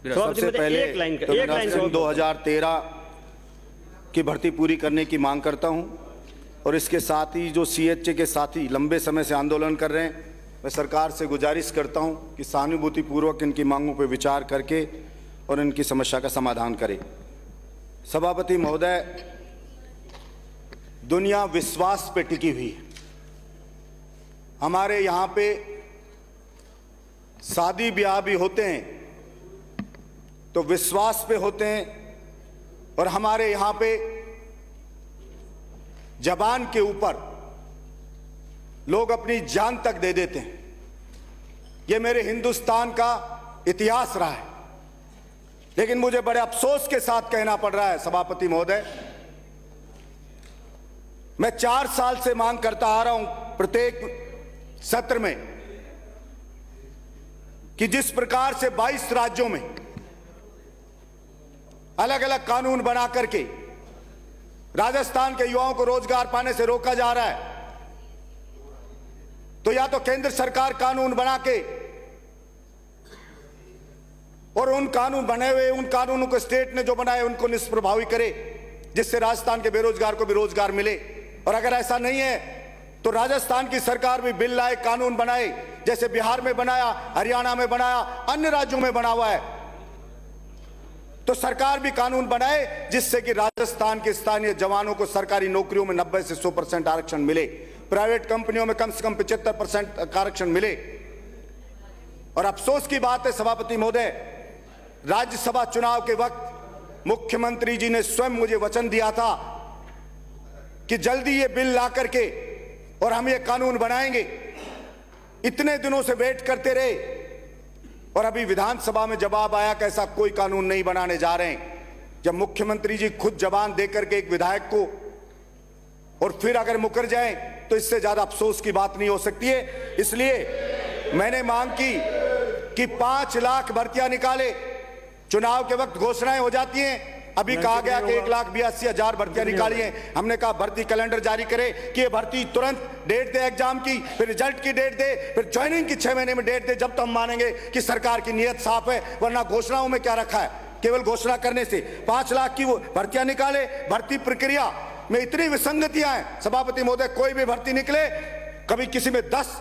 सबसे पहले तो मैं 2013 की भर्ती पूरी करने की मांग करता हूं और इसके साथ ही जो सीएचए के साथी लंबे समय से आंदोलन कर रहे हैं, मैं सरकार से गुजारिश करता हूं कि सहानुभूतिपूर्वक इनकी मांगों पर विचार करके और इनकी समस्या का समाधान करें। सभापति महोदय, दुनिया विश्वास पे टिकी हुई है। हमारे यहाँ पे शादी ब्याह भी होते हैं तो विश्वास पे होते हैं और हमारे यहाँ पे जबान के ऊपर लोग अपनी जान तक दे देते हैं। ये मेरे हिंदुस्तान का इतिहास रहा है, लेकिन मुझे बड़े अफसोस के साथ कहना पड़ रहा है सभापति महोदय, मैं 4 साल से मांग करता आ रहा हूं प्रत्येक सत्र में कि जिस प्रकार से 22 राज्यों में अलग अलग कानून बना करके राजस्थान के युवाओं को रोजगार पाने से रोका जा रहा है, तो या तो केंद्र सरकार कानून बना के और उन कानून बने हुए उन कानूनों को स्टेट ने जो बनाए उनको निष्प्रभावी करे, जिससे राजस्थान के बेरोजगार को भी रोजगार मिले। और अगर ऐसा नहीं है तो राजस्थान की सरकार भी बिल लाए, कानून बनाए, जैसे बिहार में बनाया, हरियाणा में बनाया, अन्य राज्यों में बना हुआ है, तो सरकार भी कानून बनाए जिससे कि राजस्थान के स्थानीय जवानों को सरकारी नौकरियों में 90 से 100% आरक्षण मिले, प्राइवेट कंपनियों में कम से कम 75% आरक्षण मिले। और अफसोस की बात है सभापति महोदय, राज्यसभा चुनाव के वक्त मुख्यमंत्री जी ने स्वयं मुझे वचन दिया था कि जल्दी ये बिल ला करके और हम ये कानून बनाएंगे। इतने दिनों से वेट करते रहे और अभी विधानसभा में जवाब आया कि ऐसा कोई कानून नहीं बनाने जा रहे हैं। जब मुख्यमंत्री जी खुद जबान देकर के एक विधायक को और फिर अगर मुकर जाएं तो इससे ज्यादा अफसोस की बात नहीं हो सकती है। इसलिए मैंने मांग की कि 5 लाख भर्तियां निकाले। चुनाव के वक्त घोषणाएं हो जाती हैं, अभी कहा गया कि 1,82,000 भर्तियां निकाली हैं। हमने कहा भर्ती कैलेंडर जारी करे कि ये भर्ती तुरंत डेट दे एग्जाम की, फिर रिजल्ट की डेट दे, फिर ज्वाइनिंग की 6 महीने में डेट दे, जब तो हम मानेंगे कि सरकार की नीयत साफ है। वरना घोषणाओं में क्या रखा है, केवल घोषणा करने से 5 लाख की वो भर्तियां निकाले। भर्ती प्रक्रिया में इतनी विसंगतियां हैं सभापति महोदय, कोई भी भर्ती निकले, कभी किसी में 10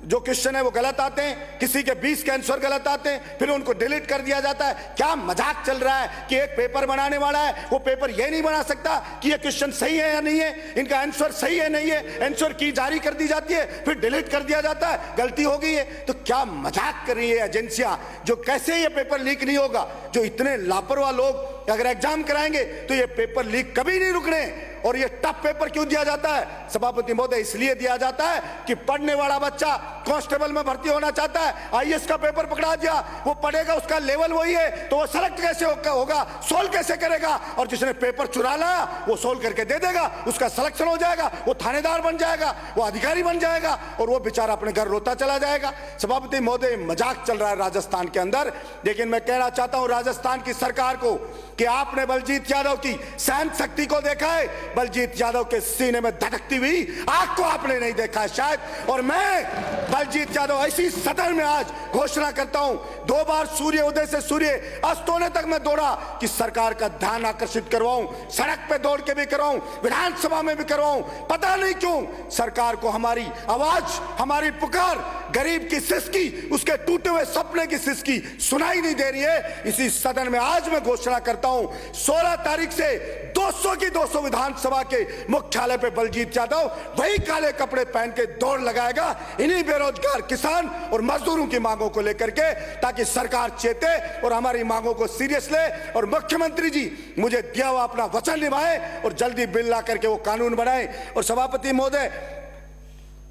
जो क्वेश्चन है वो गलत आते हैं, किसी के 20 के आंसर गलत आते हैं, फिर उनको डिलीट कर दिया जाता है। क्या मजाक चल रहा है कि एक पेपर बनाने वाला है वो पेपर ये नहीं बना सकता कि ये क्वेश्चन सही है या नहीं है, इनका आंसर सही है नहीं है, आंसर की जारी कर दी जाती है, फिर डिलीट कर दिया जाता है, गलती हो गई है। तो क्या मजाक कर रही है एजेंसियां, जो कैसे ये पेपर लीक नहीं होगा। जो इतने लापरवाह लोग अगर एग्जाम कराएंगे तो ये पेपर लीक कभी नहीं रुकने। और ये टफ पेपर क्यों दिया जाता है सभापति महोदय, इसलिए दिया जाता है कि पढ़ने वाला बच्चा कांस्टेबल में भर्ती होना चाहता है, आईएएस का पेपर पकड़ा दिया, वो पढ़ेगा, उसका लेवल वही है, तो वो सेलेक्ट कैसे होगा, सोल्व कैसे करेगा। और जिसने पेपर चुरा लाया वो सोल्व करके दे देगा, उसका सिलेक्शन हो जाएगा, वो थानेदार बन जाएगा, वो अधिकारी बन जाएगा और वो बेचारा अपने घर रोता चला जाएगा। सभापति महोदय, मजाक चल रहा है राजस्थान के अंदर। लेकिन मैं कहना चाहता हूं राजस्थान की सरकार को कि आपने बलजीत यादव की सहन शक्ति को देखा है, बलजीत यादव के सीने में धड़कती हुई आग को आपने नहीं देखा है शायद। और मैं बलजीत यादव ऐसी सदन में आज घोषणा करता हूं, 2 बार सूर्य उदय से सूर्य अस्त होने तक मैं दौड़ा कि सरकार का ध्यान आकर्षित करवाऊं, सड़क पे दौड़ के भी करवाऊं, विधानसभा में भी करवाऊं। पता नहीं क्यों सरकार को हमारी आवाज, हमारी पुकार, गरीब की सिसकी, उसके टूटे हुए सपने की सिसकी सुनाई नहीं दे रही है। इसी सदन में आज मैं घोषणा करता हूं 16 तारीख से 200 की 200 विधानसभा के मुख्यालय पे बलजीत यादव वही काले कपड़े पहन के दौड़ लगाएगा इन्हीं बेरोजगार किसान और मजदूरों की मांगों को लेकर के, ताकि सरकार चेते और हमारी मांगों को सीरियस ले और मुख्यमंत्री जी मुझे दिया हुआ अपना वचन निभाए और जल्दी बिल ला करके वो कानून बनाए। और सभापति महोदय,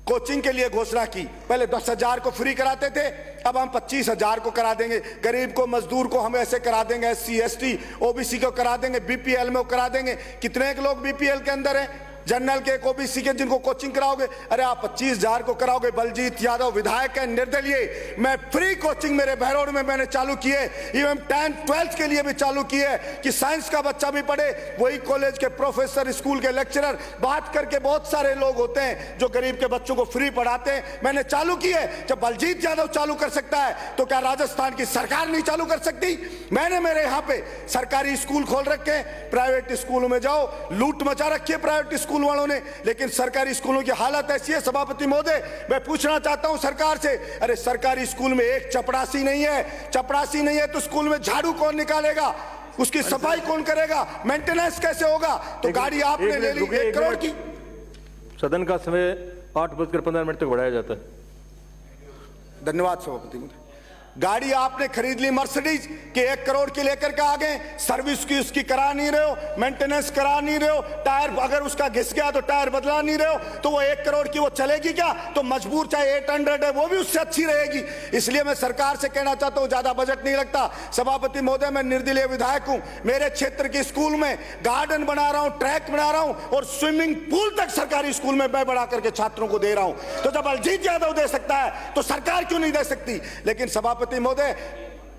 कोचिंग के लिए घोषणा की, पहले 10,000 को फ्री कराते थे, अब हम 25,000 को करा देंगे। गरीब को, मजदूर को हम ऐसे करा देंगे, SC ST OBC को करा देंगे, BPL में करा देंगे। कितने लोग BPL के अंदर हैं? जनरल के, एक ओबीसी के जिनको कोचिंग कराओगे, अरे आप 25,000 को कराओगे। बलजीत यादव विधायक है, निर्दलीय, मैं फ्री कोचिंग मेरे बहरौड़ में मैंने चालू की है, इवन 10th 12th के लिए भी चालू की है कि साइंस का बच्चा भी पढ़े। वही कॉलेज के प्रोफेसर, स्कूल के लेक्चरर, बात करके बहुत सारे लोग होते हैं जो गरीब के बच्चों को फ्री पढ़ाते हैं, मैंने चालू की है। जब बलजीत यादव चालू कर सकता है तो क्या राजस्थान की सरकार नहीं चालू कर सकती? मैंने मेरे यहां पे सरकारी स्कूल खोल रखे, प्राइवेट स्कूलों में जाओ, लूट मचा रखी है प्राइवेट स्कूल वालों ने, लेकिन सरकारी स्कूलों की हालत ऐसी है। सभापति महोदय, मैं पूछना चाहता हूं सरकार से, अरे सरकारी स्कूल में एक चपरासी नहीं है, चपरासी नहीं है तो स्कूल में झाड़ू कौन निकालेगा, उसकी सफाई कौन करेगा, मेंटेनेंस कैसे होगा? तो गाड़ी आपने ले ली 1 करोड़ की। सदन का समय 8:15 तक बढ़ाया जाता है। धन्यवाद सभापति महोदय। गाड़ी आपने खरीद ली मर्सिडीज के 1 करोड़ की लेकर के आ गए, सर्विस की उसकी करा नहीं रहे हो, मेंटेनेंस करा नहीं रहे हो, टायर अगर उसका घिस गया तो टायर बदला नहीं रहे हो, तो वो 1 करोड़ की वो चलेगी क्या? तो मजबूर चाहे 800 है वो भी उससे अच्छी रहेगी। इसलिए मैं सरकार से कहना चाहता हूं, ज्यादा बजट नहीं लगता। सभापति महोदय, मैं निर्दलीय विधायक हूं, मेरे क्षेत्र के स्कूल में गार्डन बना रहा हूं, ट्रैक बना रहा हूं और स्विमिंग पूल तक सरकारी स्कूल में मैं बना करके छात्रों को दे रहा हूं। तो जब बलजीत यादव दे सकता है तो सरकार क्यों नहीं दे सकती? लेकिन सभापति महोदय,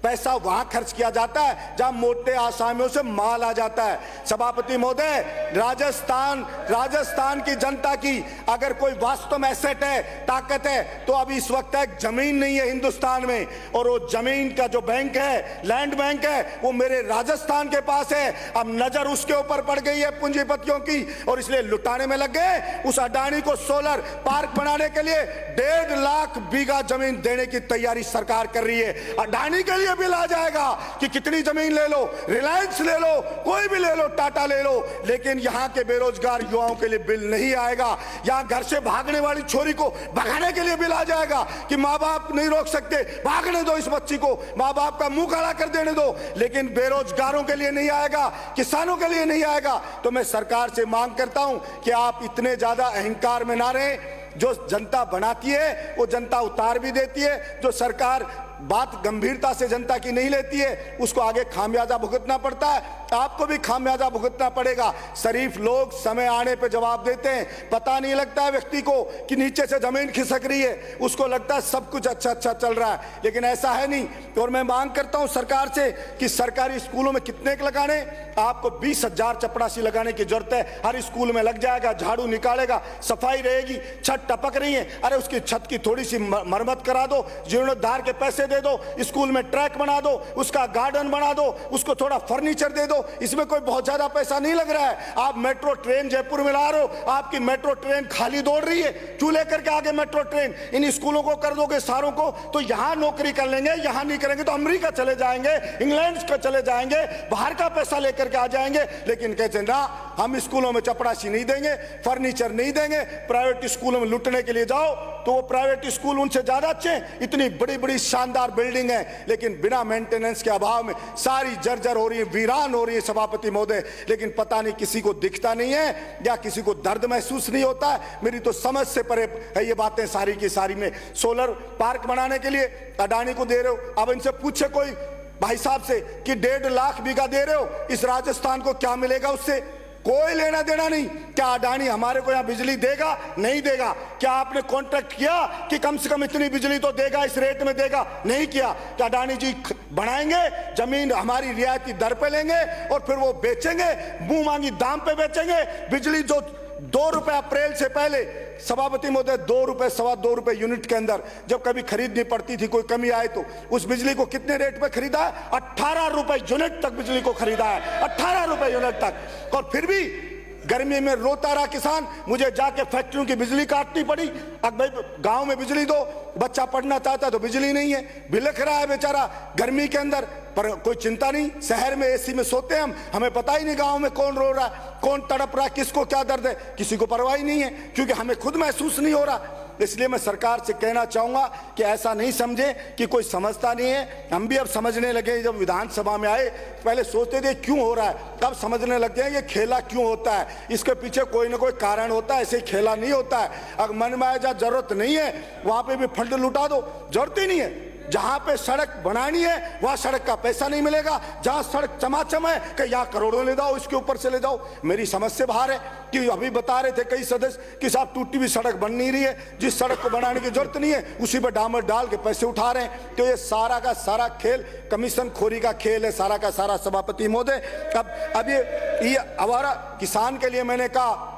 पैसा वहां खर्च किया जाता है जहां मोटे आसामियों से माल आ जाता है। सभापति महोदय, राजस्थान की जनता की अगर कोई वास्तव में एसेट है, ताकत है, तो अभी इस वक्त एक जमीन नहीं है हिंदुस्तान में, और वो जमीन का जो बैंक है, लैंड बैंक है, वो मेरे राजस्थान के पास है। अब नजर उसके ऊपर पड़ गई है पूंजीपतियों की, और इसलिए लुटाने में लग गए। उस अडानी को सोलर पार्क बनाने के लिए 1.5 लाख बीघा जमीन देने की तैयारी सरकार कर रही है। अडानी के लिए बिल आ जाएगा कि कितनी जमीन ले लो, रिलायंस ले लो, कोई भी ले लो, टाटा ले लो, लेकिन यहां के बेरोजगार युवाओं के लिए बिल नहीं आएगा। यहां घर से भागने वाली छोरी को भगाने के लिए बिल आ जाएगा कि मां बाप नहीं रोक सकते, भागने दो इस बच्ची को, मां बाप का मुंह काला कर देने दो, लेकिन बेरोजगारों के लिए नहीं आएगा, किसानों के लिए नहीं आएगा। तो मैं सरकार से मांग करता हूं कि आप इतने ज्यादा अहंकार में ना रहें। जो जनता बनाती है वो जनता उतार भी देती है, जो सरकार बात गंभीरता से जनता की नहीं लेती है उसको आगे खामियाजा भुगतना पड़ता है। आपको भी खामियाजा भुगतना पड़ेगा। शरीफ लोग समय आने पे जवाब देते हैं, पता नहीं लगता है व्यक्ति को कि नीचे से जमीन खिसक रही है, उसको लगता है सब कुछ अच्छा अच्छा चल रहा है, लेकिन ऐसा है नहीं। और मैं मांग करता हूं सरकार से कि सरकारी स्कूलों में कितने लगाने, आपको 20,000 चपरासी लगाने की जरूरत है। हर स्कूल में लग जाएगा, झाड़ू निकालेगा, सफाई रहेगी। छत टपक रही है, अरे उसकी छत की थोड़ी सी मरम्मत करा दो, जीर्णोद्धार के पैसे दे दो, स्कूल में ट्रैक बना दो, उसका गार्डन बना दो, उसको थोड़ा फर्नीचर दे दो। इसमें कोई बहुत ज्यादा पैसा नहीं लग रहा है। आप मेट्रो ट्रेन जयपुर में ला रहे हो, आपकी मेट्रो ट्रेन खाली दौड़ रही है, क्यों लेकर के आगे मेट्रो ट्रेन? इन स्कूलों को कर दोगे सारों को, तो यहां नौकरी कर लेंगे, यहां नहीं करेंगे तो अमेरिका चले जाएंगे, इंग्लैंड को चले जाएंगे, बाहर का पैसा लेकर के आ जाएंगे। लेकिन कहते ना, हम स्कूलों में चपरासी नहीं देंगे, फर्नीचर नहीं देंगे। प्राइवेट स्कूलों में लुटने के लिए जाओ तो वो प्राइवेट स्कूल उनसे ज्यादा अच्छे हैं। इतनी बड़ी बड़ी शानदार बिल्डिंग है, लेकिन बिना मेंटेनेंस के अभाव में सारी जर्जर हो रही है, वीरान हो रही है सभापति महोदय। लेकिन पता नहीं किसी को दिखता नहीं है या किसी को दर्द महसूस नहीं होता है। मेरी तो समझ से परे है ये बातें सारी की सारी। में सोलर पार्क बनाने के लिए अडानी को दे रहे हो। अब इनसे पूछे कोई भाई साहब से कि 1.5 लाख बीघा दे रहे हो, इस राजस्थान को क्या मिलेगा उससे? कोई लेना देना नहीं। क्या अडानी हमारे को यहां बिजली देगा? नहीं देगा। क्या आपने कॉन्ट्रैक्ट किया कि कम से कम इतनी बिजली तो देगा, इस रेट में देगा? नहीं किया। क्या अडानी जी बनाएंगे, जमीन हमारी रियायती दर पे लेंगे और फिर वो बेचेंगे, मुंह मांगी दाम पे बेचेंगे? बिजली जो 2 रुपए अप्रैल से पहले सभापति महोदय 2 रुपए, 2.25 रुपए यूनिट के अंदर जब कभी खरीदनी पड़ती थी, कोई कमी आए तो उस बिजली को कितने रेट पे खरीदा है? 18 रुपए यूनिट तक बिजली को खरीदा है, 18 रुपए यूनिट तक। और फिर भी गर्मी में रोता रहा किसान, मुझे जाके फैक्ट्रियों की बिजली काटनी पड़ी। अब भाई गांव में बिजली दो, बच्चा पढ़ना चाहता तो बिजली नहीं है, बिलख रहा है बेचारा गर्मी के अंदर, पर कोई चिंता नहीं। शहर में एसी में सोते हैं हमें पता ही नहीं गांव में कौन रो रहा है, कौन तड़प रहा है, किसको क्या दर्द है, किसी को परवाह ही नहीं है, क्योंकि हमें खुद महसूस नहीं हो रहा। इसलिए मैं सरकार से कहना चाहूंगा कि ऐसा नहीं समझे कि कोई समझता नहीं है। हम भी अब समझने लगे, जब विधानसभा में आए पहले सोचते थे क्यों हो रहा है, तब समझने लगते हैं कि खेला क्यों होता है, इसके पीछे कोई ना कोई कारण होता है, ऐसे खेला नहीं होता है। अगर मन में आए जहाँ जरूरत नहीं है वहां पे भी फंड लुटा दो, जरूरत ही नहीं है। जहां पे सड़क बनानी है वहां सड़क का पैसा नहीं मिलेगा, जहां सड़क चमाचम है कि यहाँ करोड़ों ले जाओ, इसके ऊपर से ले जाओ। मेरी समझ से बाहर है कि अभी बता रहे थे कई सदस्य कि साहब टूटी हुई सड़क बन नहीं रही है, जिस सड़क को बनाने की जरूरत नहीं है उसी पर डामर डाल के पैसे उठा रहे हैं। तो ये सारा का सारा खेल कमीशन खोरी का खेल है, सारा का सारा। सभापति महोदय, अब ये आवारा किसान के लिए मैंने कहा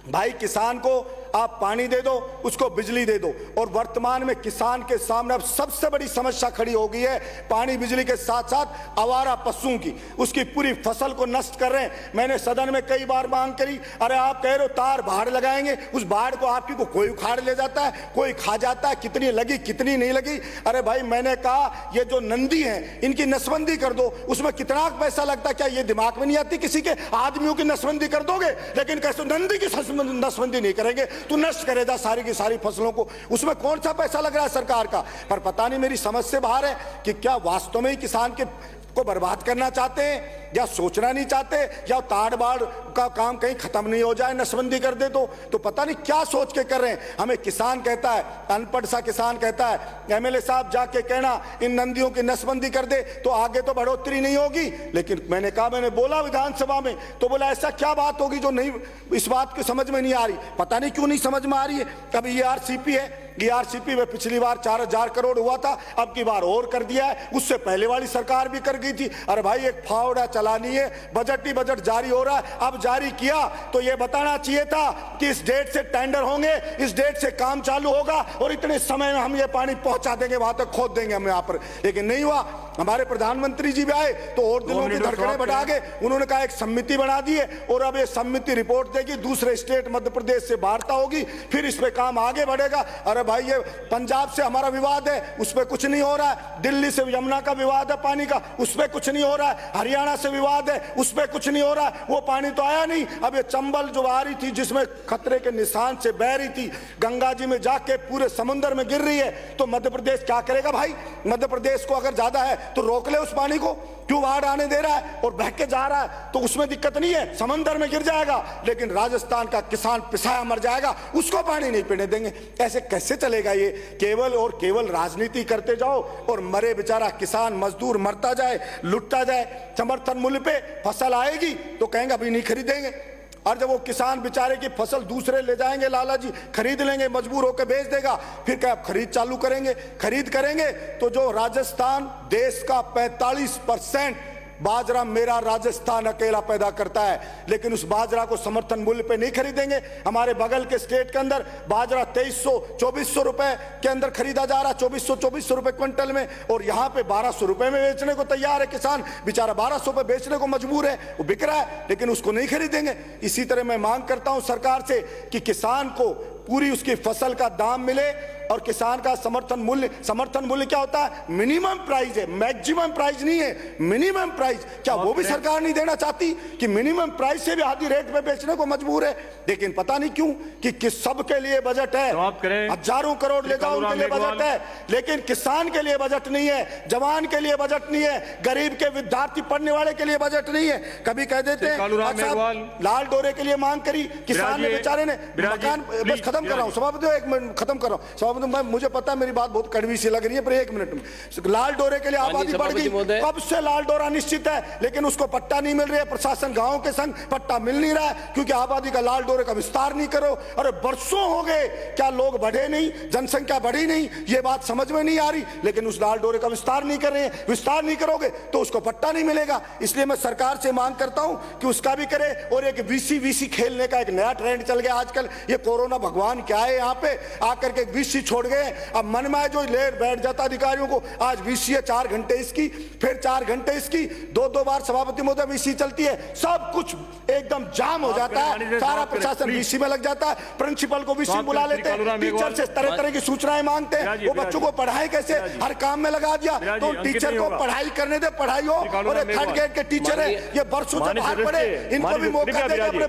भाई किसान को आप पानी दे दो, उसको बिजली दे दो। और वर्तमान में किसान के सामने अब सबसे बड़ी समस्या खड़ी हो गई है पानी बिजली के साथ साथ आवारा पशुओं की, उसकी पूरी फसल को नष्ट कर रहे हैं। मैंने सदन में कई बार मांग करी, अरे आप कह रहे हो तार बाढ़ लगाएंगे, उस बाढ़ को आपकी को कोई उखाड़ ले जाता है, कोई खा जाता है, कितनी लगी कितनी नहीं लगी। अरे भाई मैंने कहा ये जो नंदी हैं इनकी नसबंदी कर दो, उसमें कितना पैसा लगता है, क्या ये दिमाग में नहीं आती किसी के? आदमियों की नसबंदी कर दोगे लेकिन कैसे नंदी की नसबंदी नहीं करेंगे, तू नष्ट करेगा सारी की सारी फसलों को, उसमें कौन सा पैसा लग रहा है सरकार का? पर पता नहीं मेरी समझ से बाहर है कि क्या वास्तव में ही किसान के को बर्बाद करना चाहते हैं या सोचना नहीं चाहते, या ताड़ बाड़ का काम कहीं खत्म नहीं हो जाए, नसबंदी कर दे तो पता नहीं क्या सोच के कर रहे हैं। हमें किसान कहता है, अनपढ़ सा किसान कहता है एमएलए साहब जाके कहना इन नंदियों की नसबंदी कर दे तो आगे तो बढ़ोतरी नहीं होगी। लेकिन मैंने बोला विधानसभा में तो बोला ऐसा क्या बात होगी जो नहीं, इस बात की समझ में नहीं आ रही। पता नहीं क्यों नहीं समझ में आ रही है। कभी ERCP है, ERCP में पिछली बार 4000 करोड़ हुआ था, अब की बार और कर दिया है, उससे पहले वाली सरकार भी कर गई थी। अरे भाई एक फावड़ा चलानी है, बजट ही बजट जारी हो रहा है, अब जारी किया तो ये बताना चाहिए था कि इस डेट से टेंडर होंगे, इस डेट से काम चालू होगा और इतने समय में हम ये पानी पहुंचा देंगे, वहां तक खोद देंगे हम यहाँ पर। लेकिन नहीं हुआ। हमारे प्रधानमंत्री जी भी आए तो और दिनों की धड़कनें बढ़ा गए, उन्होंने कहा एक समिति बना दी है और अब ये समिति रिपोर्ट देगी, दूसरे स्टेट मध्य प्रदेश से वार्ता होगी, फिर इस पे काम आगे बढ़ेगा। अरे भाई ये पंजाब से हमारा विवाद है, उस पर कुछ नहीं हो रहा है, दिल्ली से यमुना का विवाद है पानी का, उस पर कुछ नहीं हो रहा है, हरियाणा से विवाद है, उस पर कुछ नहीं हो रहा है, वो पानी तो आया नहीं। अब ये चंबल जो आ रही थी जिसमें खतरे के निशान से बह रही थी, गंगा जी में जाके पूरे समुद्र में गिर रही है, तो मध्य प्रदेश क्या करेगा भाई? मध्य प्रदेश को अगर ज्यादा है तो रोक ले उस पानी को, क्यों बाढ़ आने दे रहा है? और बह के जा रहा है तो उसमें दिक्कत नहीं है, समंदर में गिर जाएगा, लेकिन राजस्थान का किसान पिसाया मर जाएगा, उसको पानी नहीं पीने देंगे। ऐसे कैसे चलेगा? ये केवल और केवल राजनीति करते जाओ और मरे बेचारा किसान मजदूर मरता जाए, लुटता जाए। समर्थन मूल्य पे फसल आएगी तो कहेंगे अभी नहीं खरीदेंगे, और जब वो किसान बेचारे की फसल दूसरे ले जाएंगे, लाला जी खरीद लेंगे, मजबूर होकर बेच देगा, फिर क्या आप खरीद चालू करेंगे? खरीद करेंगे तो जो राजस्थान देश का 45% बाजरा मेरा राजस्थान अकेला पैदा करता है, लेकिन उस बाजरा को समर्थन मूल्य पे नहीं खरीदेंगे। हमारे बगल के स्टेट के अंदर बाजरा 2300-2400 रुपए के अंदर खरीदा जा रहा, 2400 रुपए क्विंटल में, और यहाँ पे 1200 रुपए में बेचने को तैयार है किसान, बेचारा 1200 पे बेचने को मजबूर है, वो बिक रहा है लेकिन उसको नहीं खरीदेंगे। इसी तरह मैं मांग करता हूं सरकार से कि किसान को पूरी उसकी फसल का दाम मिले और किसान का समर्थन मूल्य क्या होता है? मिनिमम प्राइस है, मैक्सिमम प्राइस नहीं है, मिनिमम प्राइस। क्या वो भी सरकार नहीं देना चाहती कि मिनिमम प्राइस से भी आधी रेट पे बेचने को मजबूर है? लेकिन पता नहीं क्यों कि किस सब के लिए बजट है, हजारों करोड़ ले जाओ उनके लिए बजट है, लेकिन किसान के लिए बजट नहीं है, जवान के लिए बजट नहीं है, गरीब के विद्यार्थी पढ़ने वाले के लिए बजट नहीं है। कभी कह देते हैं लाल डोरे के लिए मांग करी, किसान ने बेचारे ने मकान, बस खत्म कर रहा हूं सभापति, एक मिनट खत्म कर रहा हूं सभापति, मुझे पता है मेरी बात बहुत कड़वी सी लग रही है पर एक मिनट में। लाल डोरे के लिए आबादी बढ़ गई, कब से लाल डोरा निश्चित है लेकिन उसको पट्टा नहीं मिल रहा है, प्रशासन गांव के संग पट्टा मिल नहीं रहा है क्योंकि आबादी का लाल डोरे का विस्तार नहीं करो। अरे बरसों हो गए, क्या लोग बढ़े नहीं, जनसंख्या बढ़ी नहीं, ये बात समझ में नहीं आ रही, लेकिन उस लाल डोरे का विस्तार नहीं कर रहे हैं। विस्तार नहीं करोगे तो उसको पट्टा नहीं मिलेगा। इसलिए मैं सरकार से मांग करता हूं कि उसका भी करे। और एक वीसी खेलने का एक नया ट्रेंड चल गया आजकल, ये कोरोना भगवान क्या है, यहाँ पे आकर के वीसी छोड़ गए। अब मन में जो ले बैठ जाता अधिकारियों को, आज वीसी है 4 घंटे इसकी, फिर 4 घंटे इसकी, 2-2 बार सभापति महोदय वीसी चलती है, सब कुछ एकदम जाम हो जाता है, सारा प्रशासन वीसी में लग जाता है, प्रिंसिपल को वीसी बुला लेते हैं, टीचर से तरह तरह की सूचनाएं मांगते हैं, वो बच्चों को पढ़ाई कैसे, हर काम में लगा दिया। तो टीचर को पढ़ाई करने दे, पढ़ाई हो। और 3rd ग्रेड के टीचर है, ये बरसों से बाहर पड़े, इनको भी मौका देगा अपने